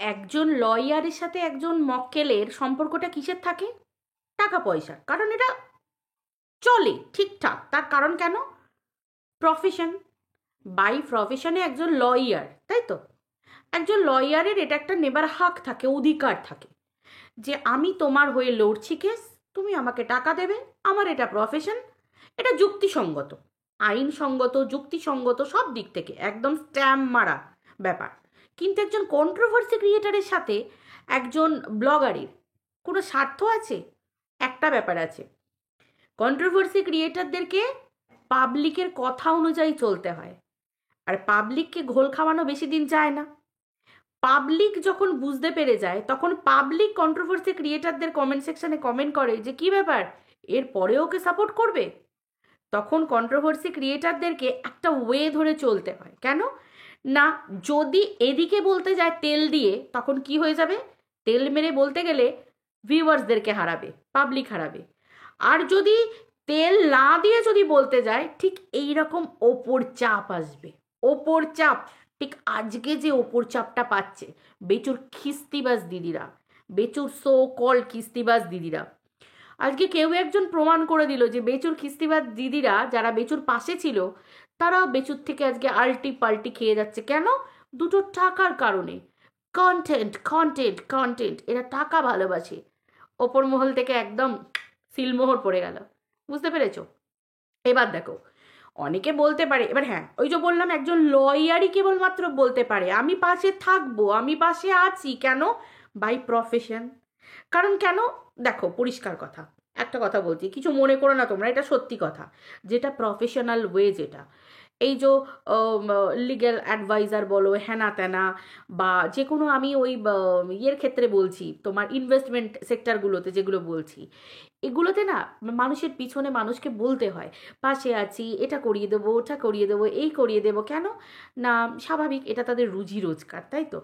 একজন লয়ারের সাথে একজন মক্কেলের সম্পর্কটা কিসের থাকে? টাকা পয়সার। কারণ এটা চলে ঠিকঠাক। তার কারণ কেন? প্রফেশন। বাই প্রফেশনে একজন লয়ার, তাই তো? একজন লয়ারের এটা একটা নেবার হাক থাকে, অধিকার থাকে, যে আমি তোমার হয়ে লড়ছি কেস, তুমি আমাকে টাকা দেবে, আমার এটা প্রফেশন, এটা যুক্তিসঙ্গত, আইনসঙ্গত, যুক্তিসঙ্গত, সব দিক থেকে একদম স্ট্যাম্প মারা ব্যাপার। কিন্তু একজন কন্ট্রোভার্সি ক্রিয়েটারের সাথে একজন ব্লগারের কোনো স্বার্থ আছে? একটা ব্যাপার আছে, কন্ট্রোভার্সি ক্রিয়েটারদেরকে পাবলিকের কথা অনুযায়ী চলতে হয়, আর পাবলিককে ঘোল খাওয়ানো বেশি দিন যায় না। পাবলিক যখন বুঝতে পেরে যায়, তখন পাবলিক কন্ট্রোভার্সি ক্রিয়েটারদের কমেন্ট সেকশনে কমেন্ট করে যে কী ব্যাপার, এর পরেও ওকে সাপোর্ট করবে। তখন কন্ট্রোভার্সি ক্রিয়েটারদেরকে একটা ওয়ে ধরে চলতে হয়। কেন না? যদি এদিকে বলতে যায় তেল দিয়ে, তখন কি হয়ে যাবে? তেল মেরে বলতে গেলে ভিউয়ার্সদেরকে হারাবে, পাবলিক হারাবে। আর যদি তেল না দিয়ে যদি বলতে যায়, ঠিক এই রকম ওপর চাপ আসবে, ওপর চাপ। ঠিক আজকে যে ওপর চাপটা পাচ্ছে বেচুর খিস্তিবাজ দিদিরা, বেচুর সো কল খিস্তিবাজ দিদিরা, আজকে কেউ একজন প্রমাণ করে দিল যে বেচুর খিস্তিবাজ দিদিরা যারা বেচুর পাশে ছিল, তারা বেচুর থেকে আজকে আল্টি পাল্টি খেয়ে যাচ্ছে। কেন? দুটো টাকার কারণে। কন্টেন্ট কন্টেন্ট কন্টেন্ট, এরা টাকা ভালোবাসে। ওপর মহল থেকে একদম সিলমোহর পড়ে গেল। বুঝতে পেরেছো? এবার দেখো, অনেকে বলতে পারে, এবার হ্যাঁ ওই যে বললাম একজন লয়ারই কেবলমাত্র বলতে পারে আমি পাশে থাকবো, আমি পাশে আছি। কেন? By profession. কারণ কেন? দেখো পরিষ্কার কথা, একটা কথা বলছি, কিছু মনে করো না তোমরা, এটা সত্যি কথা। যেটা প্রফেশনাল ওয়ে, যেটা এই যে লিগ্যাল অ্যাডভাইজার বলো, হ্যানা ত্যানা, বা যে কোনো, আমি ওই ইয়ের ক্ষেত্রে বলছি, তোমার ইনভেস্টমেন্ট সেক্টরগুলোতে যেগুলো বলছি, এগুলোতে না মানুষের পিছনে মানুষকে বলতে হয় পাশে আছি, এটা করিয়ে দেবো, ওটা করিয়ে দেবো, এই করিয়ে দেবো। কেন না? স্বাভাবিক, এটা তাদের রুজি রোজগার, তাই তো?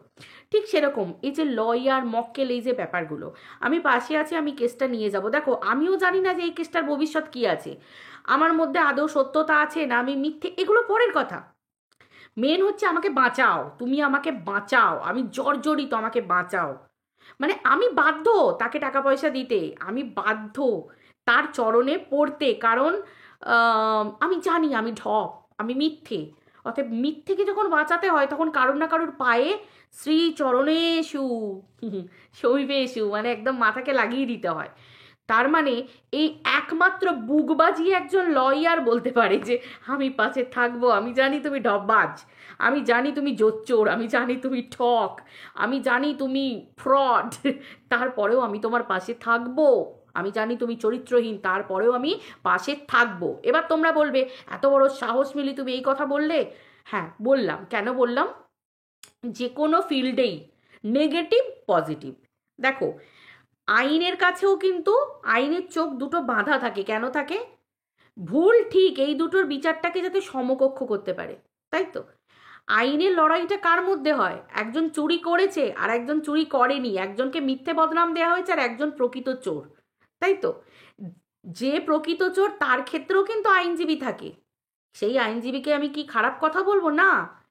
ঠিক সেরকম এই যে লয়ার মক্কেল, এই যে ব্যাপারগুলো, আমি পাশে আছি, আমি কেসটা নিয়ে যাব। দেখো আমিও জানি না যে এই কেসটার ভবিষ্যৎ কী আছে, আমার মধ্যে আদৌ সত্যতা আছে না আমি মিথ্যে, এগুলো পরের কথা। মেন হচ্ছে আমাকে বাঁচাও, তুমি আমাকে বাঁচাও, আমি জর্জরিত, আমাকে বাঁচাও। মানে আমি বাধ্য তাকে টাকা পয়সা দিতে, আমি বাধ্য তার চরণে পড়তে। কারণ আমি জানি আমি ঢপ, আমি মিথ্যে। অতএব মিথ্যেকে যখন বাঁচাতে হয়, তখন কারোর না কারোর পায়ে শ্রী চরণেষু শৈবেষু, মানে একদম মাথাকে লাগিয়ে দিতে হয়। তার মানে এই একমাত্র বুক বাজিয়ে একজন লয়ার বলতে পারে যে আমি পাশে থাকবো, আমি জানি তুমি ঢপবাজ, আমি জানি তুমি জোচ্চোর, আমি জানি তুমি ঠক, আমি জানি তুমি ফ্রড, তারপরেও আমি তোমার পাশে থাকবো। আমি জানি তুমি চরিত্রহীন, তারপরেও আমি পাশে থাকবো। এবার তোমরা বলবে এত বড় সাহস মিলি তুমি এই কথা বললে? হ্যাঁ বললাম। কেন বললাম? যে কোনো ফিল্ডেই নেগেটিভ পজিটিভ, দেখো আইনের কাছেও কিন্তু আইনের চোখ দুটো বাঁধা থাকে। কেন থাকে? ভুল ঠিক এই দুটোর বিচারটাকে যাতে সমকক্ষ করতে পারে, তাই তো? আইনের লড়াইটা কার মধ্যে হয়? একজন চুরি করেছে আর একজন চুরি করেনি, একজনকে মিথ্যে বদনাম দেওয়া হয়েছে আর একজন প্রকৃত চোর, তাই তো? যে প্রকৃত চোর তার ক্ষেত্রেও কিন্তু আইনজীবী থাকে। সেই আইনজীবীকে আমি কি খারাপ কথা বলবো? না,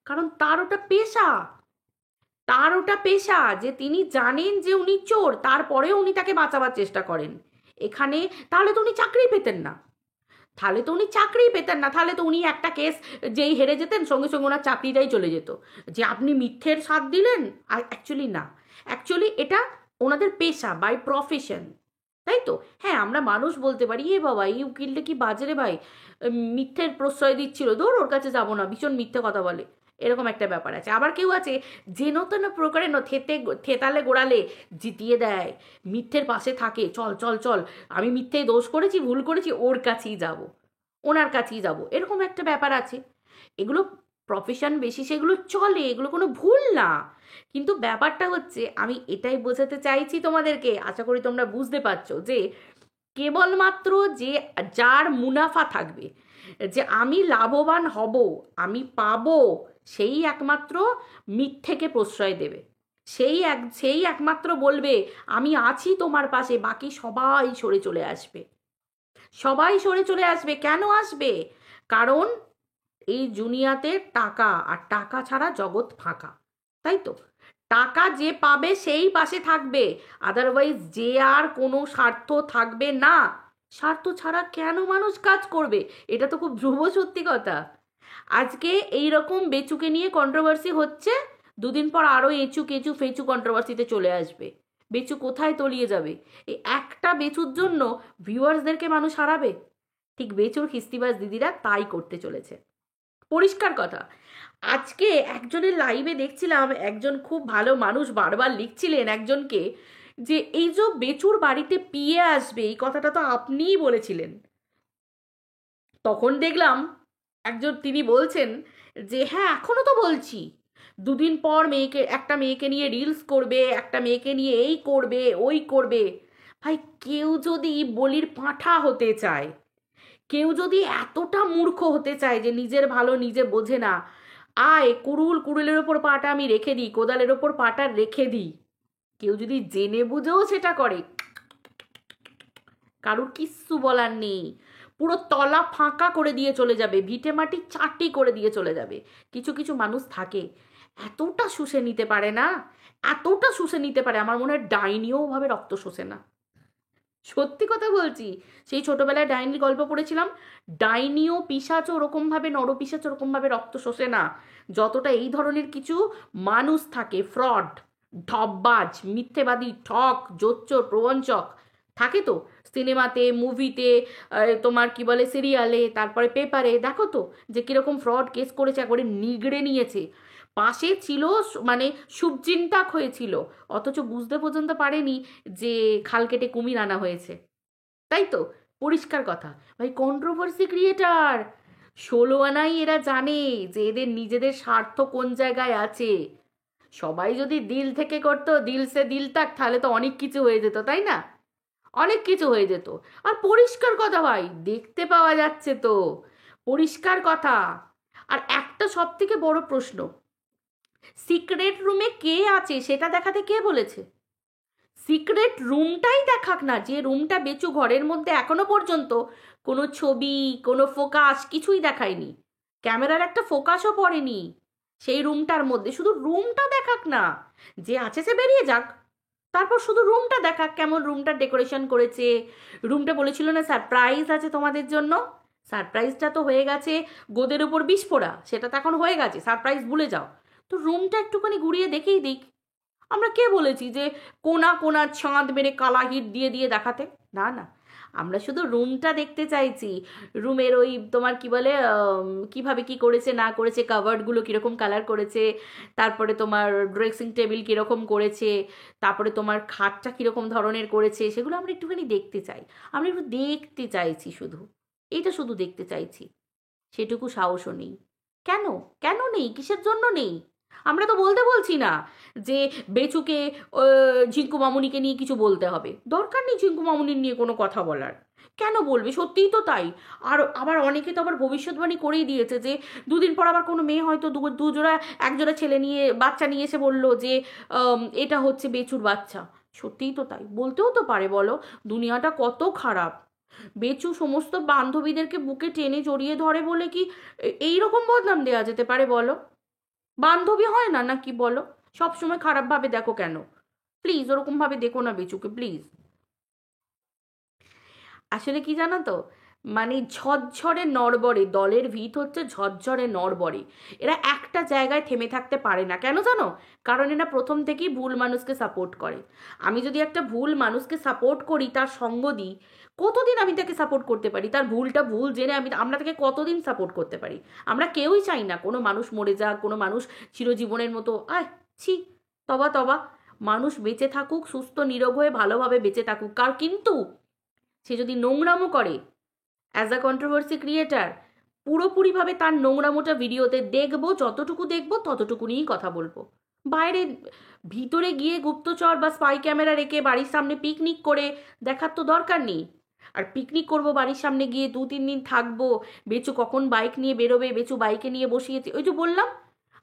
কারণ তার ওটা পেশা, তার ওটা পেশা, যে তিনি জানেন যে উনি চোর, তারপরেও উনি তাকে বাঁচাবার চেষ্টা করেন। এখানে তাহলে তো উনি চাকরি পেতেন না, তাহলে তো উনি চাকরিই পেতেন না, তাহলে তো উনি একটা কেস যেই হেরে যেতেন, সঙ্গে সঙ্গে ওনার চাকরিটাই চলে যেত, যে আপনি মিথ্যের সাথ দিলেন। আর অ্যাকচুয়ালি না, অ্যাকচুয়ালি এটা ওনাদের পেশা, বাই প্রফেশন, তাই তো? হ্যাঁ আমরা মানুষ বলতে পারি এ বাবা এই উকিলটা কি বাজে রে ভাই, মিথ্যের প্রশ্রয় দিচ্ছিল, ধর ওর কাছে যাবো না, ভীষণ মিথ্যে কথা বলে, এরকম একটা ব্যাপার আছে। আবার কেউ আছে যেন তেন প্রকারে থেতালে গোড়ালে জিতিয়ে দেয়, মিথ্যের পাশে থাকে, চল চল চল, আমি মিথ্যে দোষ করেছি, ভুল করেছি, ওর কাছেই যাব, ওনার কাছেই যাব, এরকম একটা ব্যাপার আছে। এগুলো প্রফেশন বেশি, সেগুলো চলে, এগুলো কোনো ভুল না। কিন্তু ব্যাপারটা হচ্ছে, আমি এটাই বোঝাতে চাইছি তোমাদেরকে, আশা করি তোমরা বুঝতে পারছো, যে কেবলমাত্র যে যার মুনাফা থাকবে, যে আমি লাভবান হব, আমি পাবো, সেই একমাত্র মিথ্যেকে প্রশ্রয় দেবে। সেই একমাত্র বলবে আমি আছি তোমার পাশে, বাকি সবাই সরে চলে আসবে, সবাই সরে চলে আসবে। কেন আসবে? কারণ এই দুনিয়াতে টাকা, আর টাকা ছাড়া জগৎ ফাঁকা, তাই তো? টাকা যে পাবে সেই পাশে থাকবে, আদারওয়াইজ যে আর কোনো স্বার্থ থাকবে না। স্বার্থ ছাড়া কেন মানুষ কাজ করবে? এটা তো খুব ধ্রুব সত্যি কথা। আজকে এই রকম বেচুকে নিয়ে কন্ট্রোভার্সি হচ্ছে, দুদিন পর আরও এঁচু কেঁচু ফেচু কন্ট্রোভার্সিতে চলে আসবে। বেচু কোথায় তলিয়ে যাবে? এই একটা বেচুর জন্য ভিউয়ার্সদেরকে মানুষ হারাবে। ঠিক বেচুর খিস্তিবাজ দিদিরা তাই করতে চলেছে, পরিষ্কার কথা। আজকে একজনের লাইভে দেখছিলাম, একজন খুব ভালো মানুষ বারবার লিখছিলেন একজনকে, যে এই যে বেচুর বাড়িতে পিয়ে আসবে এই কথাটা তো আপনিই বলেছিলেন। তখন দেখলাম একজন তিনি বলছেন যে হ্যাঁ এখনো তো বলছি, দুদিন পর একটা মেয়েকে নিয়ে রিলস করবে, একটা মেয়েকে নিয়ে এই করবে ওই করবে। ভাই, কেউ যদি বলির পাঁঠা হতে চায়, কেউ যদি এতটা মূর্খ হতে চায় যে নিজের ভালো নিজে বোঝে না, আয় কুড়ুলের ওপর পাটা আমি রেখে দিই, কোদালের ওপর পাটা রেখে দিই, কেউ যদি জেনে বুঝেও সেটা করে, কারুর কিচ্ছু বলার নেই। পুরো তলা ফাঁকা করে দিয়ে চলে যাবে, ভিটে মাটি চাটি করে দিয়ে চলে যাবে। কিছু কিছু মানুষ থাকে এতটা শুষে নিতে পারে না, এতটা শুষে নিতে পারে, আমার মনে হয় ডাইনিও ভাবে রক্ত শোষে না। সত্যি কথা বলছি, সেই ছোটবেলায় ডাইনির গল্প পড়েছিলাম, ডাইনিও পিশাচ ওরকমভাবে, নরপিশাচ ওরকমভাবে রক্ত শোষে না যতটা এই ধরনের কিছু মানুষ থাকে, ফ্রড, ঢপবাজ, মিথ্যেবাদী, ঠক, জোচ্চোর, প্রবঞ্চক থাকে তো সিনেমাতে, মুভিতে, তোমার কি বলে সিরিয়ালে, তারপরে পেপারে দেখো তো যে কিরকম ফ্রড কেস করেছে, একবারে নিগড়ে নিয়েছে। পাশে ছিল মানে শুভচিন্তাক হয়েছিল, অথচ বুঝতে পর্যন্ত পারেনি যে খাল কেটে কুমির আনা হয়েছে। তাই তো, পরিষ্কার কথা। ভাই, কন্ট্রোভার্সি ক্রিয়েটার 16 আনাই এরা জানে যে এদের নিজেদের স্বার্থ কোন জায়গায় আছে। সবাই যদি দিল থেকে করতো, দিল সে দিল তাক, তাহলে তো অনেক কিছু হয়ে যেত, তাই না? অনেক কিছু হয়ে যেত। আর পরিষ্কার কথা ভাই, দেখতে পাওয়া যাচ্ছে তো, পরিষ্কার কথা। আর একটা সব থেকে বড় প্রশ্ন, সিক্রেট রুমে কে আছে সেটা দেখাতে কে বলেছে? সিক্রেট রুমটাই দেখাক না, যে রুমটা বেচু ঘরের মধ্যে এখনো পর্যন্ত কোনো ছবি, কোনো ফোকাস কিছুই দেখায়নি, ক্যামেরার একটা ফোকাসও পড়েনি সেই রুমটার মধ্যে। শুধু রুমটা দেখাক না, যে আছে সে বেরিয়ে যাক, তারপর শুধু রুমটা দেখাক, কেমন রুমটা ডেকোরেশন করেছে। রুমটা বলেছিল না সারপ্রাইজ আছে তোমাদের জন্য, সারপ্রাইজটা তো হয়ে গেছে গোদের উপর বিষ পোড়া, সেটা তো এখন হয়ে গেছে, সারপ্রাইজ ভুলে যাও। তো রুমটা একটুখানি ঘুরিয়ে দেখেই দিক। আমরা কে বলেছি যে কোনা কোনা ছাঁদ মেরে কালা হিট দিয়ে দিয়ে দেখাতে? না না, আমরা শুধু রুমটা দেখতে চাইছি। রুমের ওই তোমার কি বলে কিভাবে কি করেছে না করেছে, কাভার্ডগুলো কীরকম কালার করেছে, তারপরে তোমার ড্রেসিং টেবিল কীরকম করেছে, তারপরে তোমার খাটটা কীরকম ধরনের করেছে, সেগুলো আমরা একটুখানি দেখতে চাই। আমরা একটু দেখতে চাইছি, শুধু এইটা শুধু দেখতে চাইছি। সেটুকু সাহসও নেই। কেন? কেন নেই? কিসের জন্য নেই? আমরা তো বলছি না যে বেচুকে ঝিঙ্কু মামুনিকে নিয়ে কিছু বলতে হবে, দরকার নেই ঝিঙ্কু মামুনির নিয়ে কোনো কথা বলার। কেন বলবে? সত্যিই তো তাই। আর আবার অনেকে তো আবার ভবিষ্যৎবাণী করেই দিয়েছে যে দুদিন পর আবার কোনো মেয়ে হয়তো দুজোড়া একজোড়া ছেলে নিয়ে বাচ্চা নিয়ে এসে বললো যে এটা হচ্ছে বেচুর বাচ্চা। সত্যিই তো তাই, বলতেও তো পারে। বলো, দুনিয়াটা কত খারাপ। বেচু সমস্ত বান্ধবীদেরকে বুকে টেনে জড়িয়ে ধরে বলে কি এই রকম বদনাম দেওয়া যেতে পারে? বলো, বান্ধবী হয় না নাকি? বলো, সবসময় খারাপভাবে দেখো কেন? প্লিজ ওরকমভাবে দেখো না বেচুকে, প্লিজ। আসলে কি জানো তো, মানে ঝরঝরে নড়বড়ে, দলের ভিত হচ্ছে ঝরঝরে নড়বড়ে। এরা একটা জায়গায় থেমে থাকতে পারে না, কেন জানো? কারণ এরা প্রথম থেকেই ভুল মানুষকে সাপোর্ট করে। আমি যদি একটা ভুল মানুষকে সাপোর্ট করি, তার সঙ্গ দিই, কতদিন আমি তাকে সাপোর্ট করতে পারি? তার ভুলটা ভুল জেনে আমরা তাকে কতদিন সাপোর্ট করতে পারি? আমরা কেউই চাই না কোনো মানুষ মরে যাক, কোনো মানুষ চিরজীবনের মতো ছি, তবা তবা। মানুষ বেঁচে থাকুক, সুস্থ নিরোগ হয়ে ভালোভাবে বেঁচে থাকুক। কিন্তু সে যদি নোংরামো করে, অ্যাজ আ কন্ট্রোভার্সি ক্রিয়েটার, পুরোপুরিভাবে তার নোংরামোটা ভিডিওতে দেখবো, যতটুকু দেখবো ততটুকু নিয়েই কথা বলবো। বাইরে ভিতরে গিয়ে গুপ্তচর বা স্পাই ক্যামেরা রেখে বাড়ির সামনে পিকনিক করে দেখার তো দরকার নেই। আর পিকনিক করব বাড়ির সামনে গিয়ে 2-3 দিন থাকবো, বেচু কখন বাইক নিয়ে বেরোবে, বেচু বাইকে নিয়ে বসিয়েছে, ওই যে বললাম,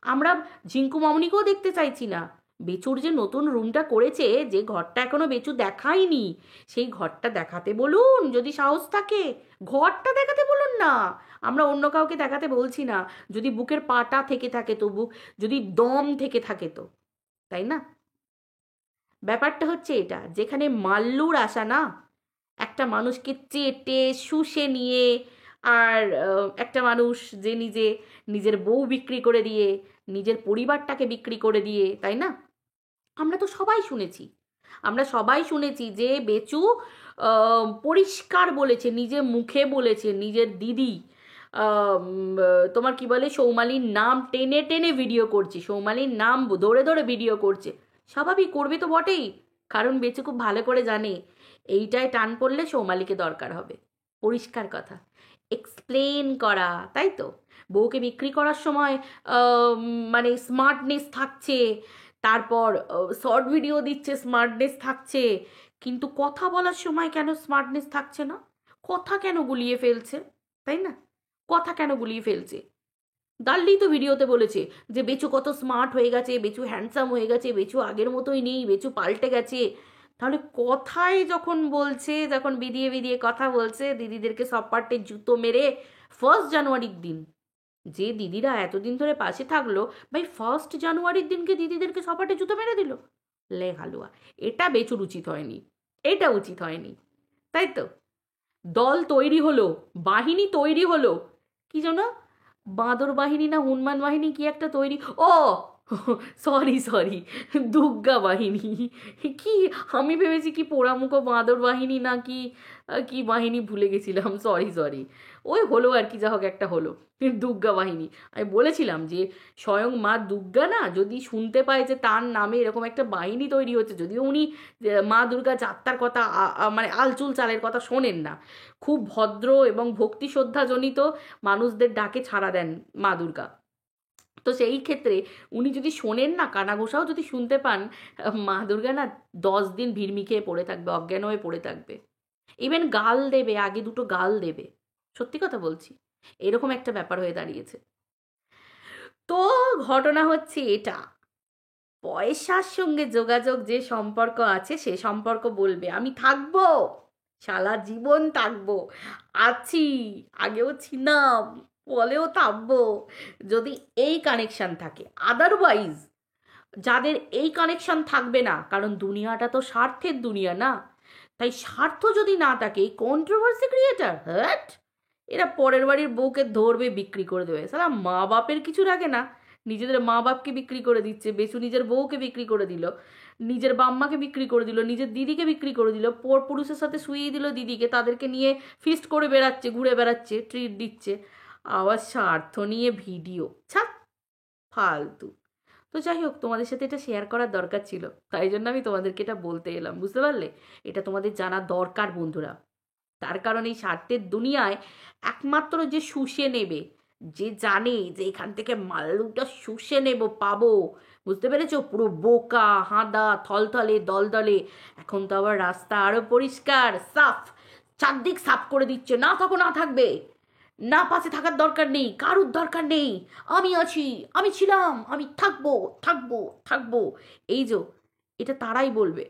আমরা ঝিঙ্কু মামনিকেও দেখতে চাইছি না। বেচুর যে নতুন রুমটা করেছে, যে ঘরটা এখনো বেচু দেখায়নি, সেই ঘরটা দেখাতে বলুন যদি সাহস থাকে। ঘরটা দেখাতে বলুন না, আমরা অন্য কাউকে দেখাতে বলছি না। যদি বুকের পাটা থেকে থাকে তো, যদি দম থেকে থাকে তো। তাই না? ব্যাপারটা হচ্ছে এটা, যেখানে মাল্লুর আশা না, একটা মানুষকে চেটে শুষে নিয়ে, আর একটা মানুষ যে নিজের বউ বিক্রি করে দিয়ে, নিজের পরিবারটাকে বিক্রি করে দিয়ে, তাই না? আমরা তো সবাই শুনেছি, আমরা সবাই শুনেছি যে বেচু পরিষ্কার বলেছে, নিজে মুখে বলেছে, নিজের দিদি তোমার কি বলে সৌমালির নাম টেনে টেনে ভিডিও করছে, সৌমালির নাম ধরে ধরে ভিডিও করছে। স্বাভাবিক, করবে তো বটেই, কারণ বেচু খুব ভালো করে জানে এইটায় টান পড়লে সৌমালিকে দরকার হবে। পরিষ্কার কথা, এক্সপ্লেন করা, তাই তো? বউকে বিক্রি করার সময় মানে স্মার্টনেস থাকছে, তারপর শর্ট ভিডিও দিচ্ছে, স্মার্টনেস থাকছে, কিন্তু কথা বলার সময় কেন স্মার্টনেস থাকছে না? কথা কেন গুলিয়ে ফেলছে, তাই না? কথা কেন গুলিয়ে ফেলছে? দাল্লি তো ভিডিওতে বলেছে যে বেচু কত স্মার্ট হয়ে গেছে, বেচু হ্যান্ডসাম হয়ে গেছে, বেচু আগের মতোই নেই, বেচু পাল্টে গেছে। তাহলে কথায় যখন বলছে, যখন বিদিয়ে বিদিয়ে কথা বলছে, দিদিদেরকে সব পার্টে জুতো মেরে 1 জানুয়ারির দিন, যে দিদিরা এতদিন ধরে পাশে থাকলো, ভাই 1 জানুয়ারির দিনকে দিদিদেরকে সপাটে জুতো মেরে দিল, লে হালুয়া। এটা বেচুর উচিত হয়নি, এটা উচিত হয়নি, তাই তো? দল তৈরি হলো, বাহিনী তৈরি হলো, কি যেন বাঁদর বাহিনী না হনুমান বাহিনী কি একটা তৈরি, ও সরি সরি, দুর্গা বাহিনী। কি, আমি ভেবেছি কি পোড়ামুখো বাঁদর বাহিনী না কি, কি বাহিনী ভুলে গেছিলাম, সরি সরি। ওই হলো আর কি, যা হোক একটা হলো, দুর্গা বাহিনী। আমি বলেছিলাম যে স্বয়ং মা দুর্গা না যদি শুনতে পায় যে তার নামে এরকম একটা বাহিনী তৈরি হচ্ছে, যদিও উনি মা দুর্গা যাত্রার কথা মানে আলচুল চালের কথা শোনেন না, খুব ভদ্র এবং ভক্তি শ্রদ্ধাজনিত মানুষদের ডাকে ছাড়া দেন মা দুর্গা, তো সেই ক্ষেত্রে উনি যদি শোনেন না, কানাঘোষাও যদি শুনতে পান, মা দুর্গা না 10 দিন ভিড়মি খেয়ে পড়ে থাকবে, অজ্ঞান হয়ে পড়ে থাকবে, ইভেন গাল দেবে, আগে দুটো গাল দেবে। সত্যি কথা বলছি, এরকম একটা ব্যাপার হয়ে দাঁড়িয়েছে। তো ঘটনা হচ্ছে এটা, পয়সার সঙ্গে যোগাযোগ যে সম্পর্ক আছে, সে সম্পর্ক বলবে আমি থাকবো, সারা জীবন থাকবো, আছি, আগেও ছিলাম, পরেও থাকবো, যদি এই কানেকশন থাকে। আদারওয়াইজ যাদের এই কানেকশন থাকবে না, কারণ দুনিয়াটা তো স্বার্থের দুনিয়া না, তাই স্বার্থ যদি না থাকে, কন্ট্রোভার্সি ক্রিয়েটার হ্যাট, এরা পরের বাড়ির বউকে ধরবে, বিক্রি করে দেবে। সালা মা বাপের কিছু রাখে না, নিজেদের মা বাপকে বিক্রি করে দিচ্ছে। বেশু নিজের বউকে বিক্রি করে দিল, নিজের বাম্মাকে বিক্রি করে দিল, নিজের দিদিকে বিক্রি করে দিল, পর পুরুষের সাথে শুইয়ে দিল দিদিকে, তাদেরকে নিয়ে ফিস্ট করে বেড়াচ্ছে, ঘুরে বেড়াচ্ছে, ট্রিট দিচ্ছে, আবার স্বার্থ নিয়ে ভিডিও ছাড়, ফালতু। তো যাই হোক, তোমাদের সাথে এটা শেয়ার করার দরকার ছিল, তাই জন্য আমি তোমাদেরকে এটা বলতে এলাম, বুঝতে পারলে? এটা তোমাদের জানা দরকার বন্ধুরা। তার কারণ এই স্বার্থের দুনিয়ায় একমাত্র যে শুষে নেবে, যে জানে যে এখান থেকে মাল্লুটা শুষে নেব, পাবো, বুঝতে পেরেছো? পুরো বোকা হাঁদা থলথলে দলদলে, এখন তো আবার রাস্তা আরো পরিষ্কার সাফ, চারদিক সাফ করে দিচ্ছে, না তখন না থাকবে, না পাশে থাকার দরকার নেই, কারুর দরকার নেই, আমি আছি, আমি ছিলাম, আমি থাকবো থাকবো থাকবো, এই যে, এটা তারাই বলবে।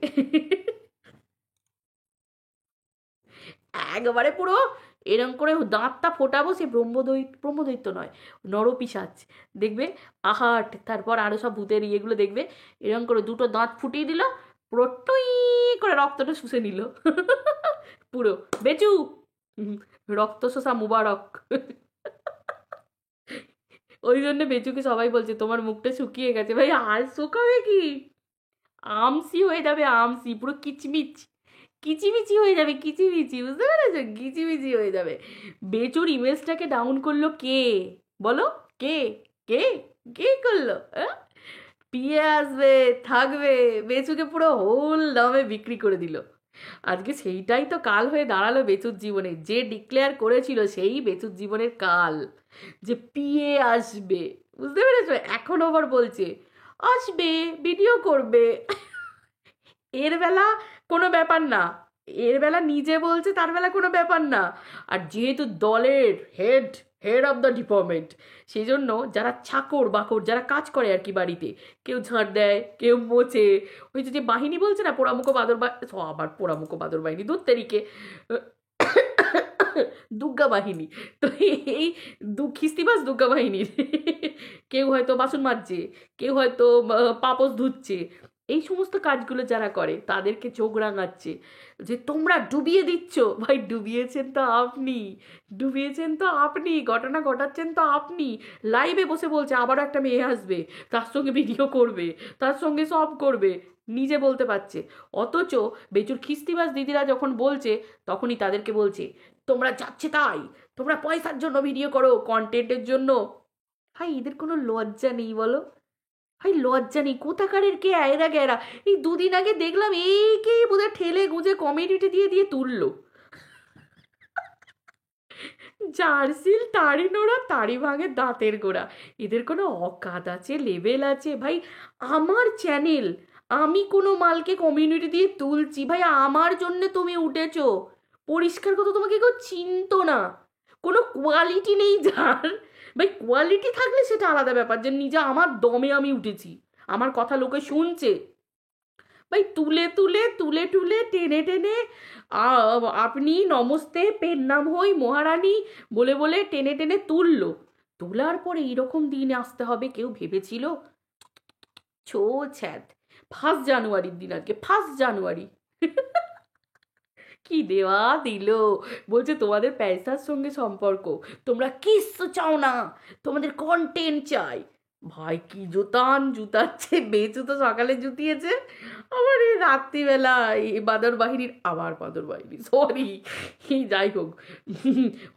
একবারে পুরো এরম করে দাঁতটা ফোটাবো, সে ব্রহ্মদৈত্য নয়, নরপিশাচ, দেখবে আহাট, তারপর আরো সব ভূতের ইয়েগুলো দেখবে, এরম করে দুটো দাঁত ফুটিয়ে দিল, পুরো টুই করে রক্তটা শুষে নিল। পুরো বেচু, রক্ত শোষা মুবারক। ওই জন্য বেচুকে সবাই বলছে তোমার মুখটা শুকিয়ে গেছে। ভাই আর শুকাবে কি, আমসি হয়ে যাবে, আমসি, পুরো কিচমিচ, কিচিমিচি হয়ে যাবে, কিচিমিচি, বুঝতে পেরেছো? কিচিমিচি হয়ে যাবে। বেচুর ইমেজটাকে ডাউন করলো কে, বলো? কে, কে, কে করলো? পিয়ে আসবে, থাকবে, বেচুকে পুরো হোল দামে বিক্রি করে দিল। আজকে সেইটাই তো কাল হয়ে দাঁড়ালো বেচুর জীবনে, যে ডিক্লেয়ার করেছিল সেই বেচুর জীবনের কাল, যে পিয়ে আসবে, বুঝতে পেরেছো? এখন আবার বলছে আসবে, ভিডিও করবে। এর বেলা কোনো ব্যাপার না, এর বেলা নিজে বলছে, তার বেলা কোনো ব্যাপার না। আর যেহেতু দলের head, head of the department, সেই জন্য যারা চাকর বাকর, যারা কাজ করে আর কি বাড়িতে, কেউ ঝাড় দেয়, কেউ মোছে, ওই যে বাহিনী বলছে না, পোড়ামুখো বাদর, আবার পোড়ামুখো বাদর বাহিনী, দূর তেরিকে, দুর্গা বাহিনী। তো এই খিস্তিবাজ দুর্গা বাহিনীর কেউ হয়তো বাসন মাজছে, কেউ হয়তো পাপোশ ধুচ্ছে, এই সমস্ত কাজগুলো যারা করে তাদেরকে চোখ রাঙাচ্ছে যে তোমরা ডুবিয়ে দিচ্ছ। ভাই ডুবিয়েছেন তো আপনি, ডুবিয়েছেন তো আপনি, ঘটনা ঘটাচ্ছেন তো আপনি। লাইভে বসে বলছে আবারও একটা মেয়ে আসবে, তার সঙ্গে ভিডিও করবে, তার সঙ্গে সব করবে, নিজে বলতে পারছে। অথচ বেচুর খিস্তিবাজ দিদিরা যখন বলছে তখনই তাদেরকে বলছে তোমরা যাচ্ছে তাই, তোমরা পয়সার জন্য ভিডিও করো, কন্টেন্টের জন্য। ভাই এদের কোনো লজ্জা নেই বলো? ভাই লজ্জা নেই কোথাকারের, কে আয়রা গেরা। এই দুদিন আগে দেখলাম এইকেই বোধহয় ঠেলে গুঁজে কমেডিতে দিয়ে দিয়ে তুললো। যার সিল তারই নোড়া, তারই ভাঙে দাঁতের গোড়া। এদের কোনো অকাত আছে, লেভেল আছে? ভাই আমার চ্যানেল, আমি কোনো মালকে কমিউনিটি দিয়ে তুলছি, ভাই আমার জন্যে তুমি উঠেছো, পরিষ্কার কথা তোমাকে কেউ চিনতো না, কোনো কোয়ালিটি নেই যার। ভাই কোয়ালিটি থাকলে সেটা আলাদা ব্যাপার, যে নিজে আমার দমে আমি উঠেছি, আমার কথা লোকে শুনছে। ভাই তুলে তুলে তুলে তুলে টেনে টেনে আপনি নমস্তে পেন নাম হই মহারানী বলে বলে টেনে টেনে তুললো। তোলার পরে এরকম দিন আসতে হবে কেউ ভেবেছিল? ছো ছ্যাদ। 1 জানুয়ারির দিন, আজকে 1 জানুয়ারি। কি দেওয়া দিল, বলছে তোমাদের পয়সার সঙ্গে সম্পর্ক, তোমরা কিচ্ছু চাও না, তোমাদের কন্টেন্ট চাই। ভাই কি জুতাচ্ছে, বেচু তো সকালে জুতিয়েছে, আবার এই রাত্রিবেলা এই বাদর বাহিনী সরি, যাই হোক,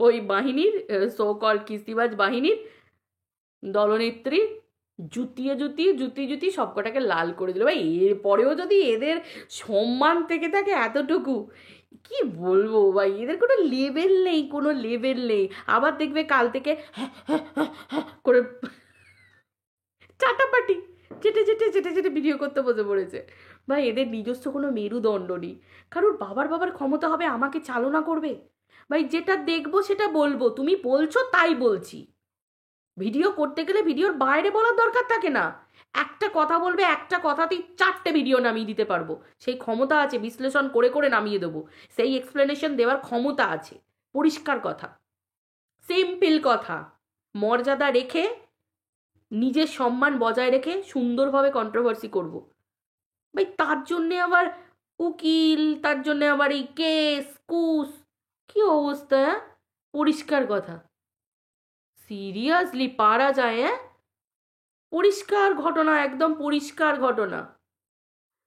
ওই বাহিনীর সো কল কিস্তিবাজ বাহিনীর দলনেত্রী জুতিয়ে জুতিয়ে জুতি সবকটাকে লাল করে দিল। ভাই এরপরেও যদি এদের সম্মান থেকে থাকে এতটুকু, কি বলবো ভাই, এদের কোনো লেভেল নেই, কোনো লেভেল নেই। আবার দেখবে কাল থেকে করে চাটাপাটি চেটে চেটে চেটে চেটে ভিডিও করতে বসে পড়েছে। ভাই এদের নিজস্ব কোনো মেরুদণ্ড নেই। কারোর বাবার ক্ষমতা হবে আমাকে চালনা করবে? ভাই যেটা দেখবো সেটা বলবো, তুমি বলছো তাই বলছি। ভিডিও করতে গেলে ভিডিওর বাইরে বলার দরকার থাকে না, একটা কথা বলবে, একটা কথাতেই 4টে ভিডিও নামিয়ে দিতে পারবো, সেই ক্ষমতা আছে, বিশ্লেষণ করে করে নামিয়ে দেবো, সেই এক্সপ্লেনেশন দেওয়ার ক্ষমতা আছে। পরিষ্কার কথা, সিম্পল কথা, মর্যাদা রেখে নিজের সম্মান বজায় রেখে সুন্দরভাবে কন্ট্রোভার্সি করব। ভাই তার জন্যে আবার উকিল, তার জন্যে আবার এই কেস কুস, কি অবস্থা? পরিষ্কার কথা, সিরিয়াসলি পারা যায়? পরিষ্কার ঘটনা, একদম পরিষ্কার ঘটনা।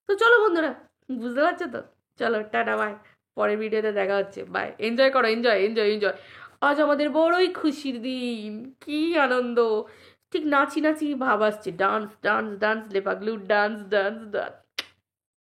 তো চলো বন্ধুরা, বুঝতে পারছো তো, চলো টাটা বাই, পরের ভিডিওতে দেখা হচ্ছে, বাই। এনজয় করো, এনজয় এনজয় এনজয়। আজ আমাদের বড়ই খুশির দিন, কি আনন্দ, ঠিক নাচি নাচি ভাব আসছে, ডান্স ডান্স ডান্স, লেপাগলু ডান্স ডান্স ডান্স।